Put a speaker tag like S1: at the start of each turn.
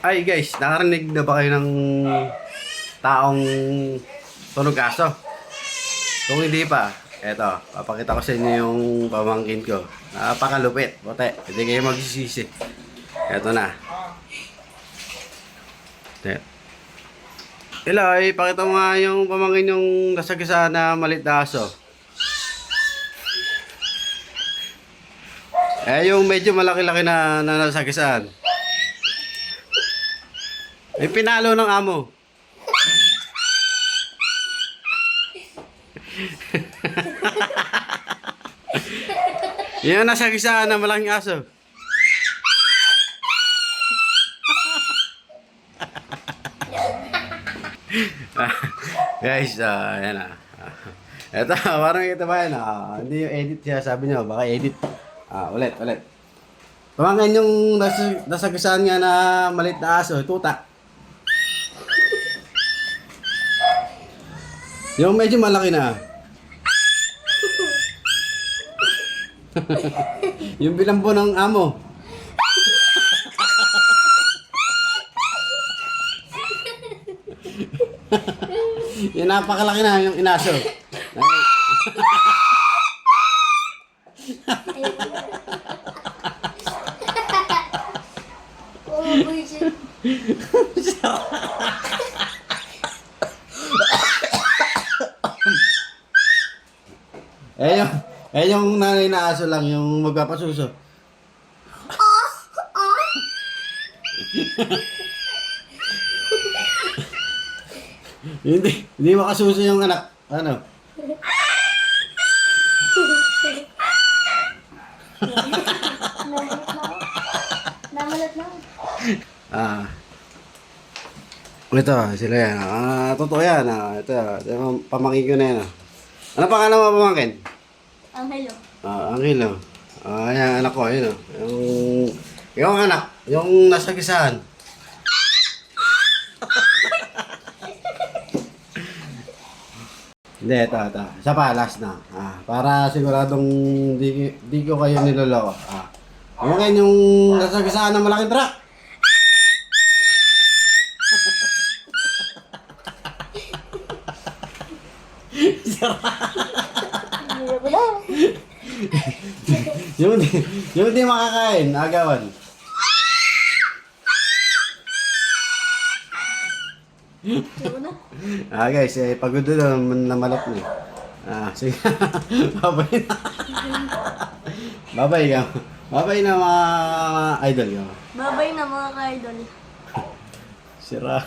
S1: Ay guys, nakarinig na ba kayo ng taong tunog aso? Kung hindi pa, eto, papakita ko sa inyo yung pamangkin ko. Napakalupit, bote, hindi kayo magsisisi. Eto na. Eloy, pakita mo nga yung pamangkin yung nasagasa na malit na aso. Yung medyo malaki-laki na nasagasaan. Ay, pinalo ng amo. Yan nasa gisaan ng malaking aso. Guys, yan na. Ito, parang ito ba yan? Hindi yung edit siya, sabi niyo, baka edit. Ulit. Pamangkin yung nasa gisaan nga na maliit na aso, tuta. Yung medyo malaki na. Yung bilambo ng amo. Yung napakalaki na yung inaso. Yung nanay na aso lang, yung magpapasuso. Hindi makasuso yung anak. Ano?
S2: Namalat na.
S1: Ito, sila yan. Totoo yan. Ito yung pamangkin ko na yan. Ano pangalan mo pamangkin?
S2: Angelo.
S1: Angelo. Ayan, anak ko, yun. Yung anak, yung nasa gisaan. Hindi, ito. Isa pa, last na. Para siguradong di ko kayo niloloko. Pamangkin yung nasa gisaan ng malaking truck. yung hindi makakain, agawan. Guys, pagod na malap na. Sige. Babay na. Babay na mga idol.
S2: Babay na mga ka-idol.
S1: Sira.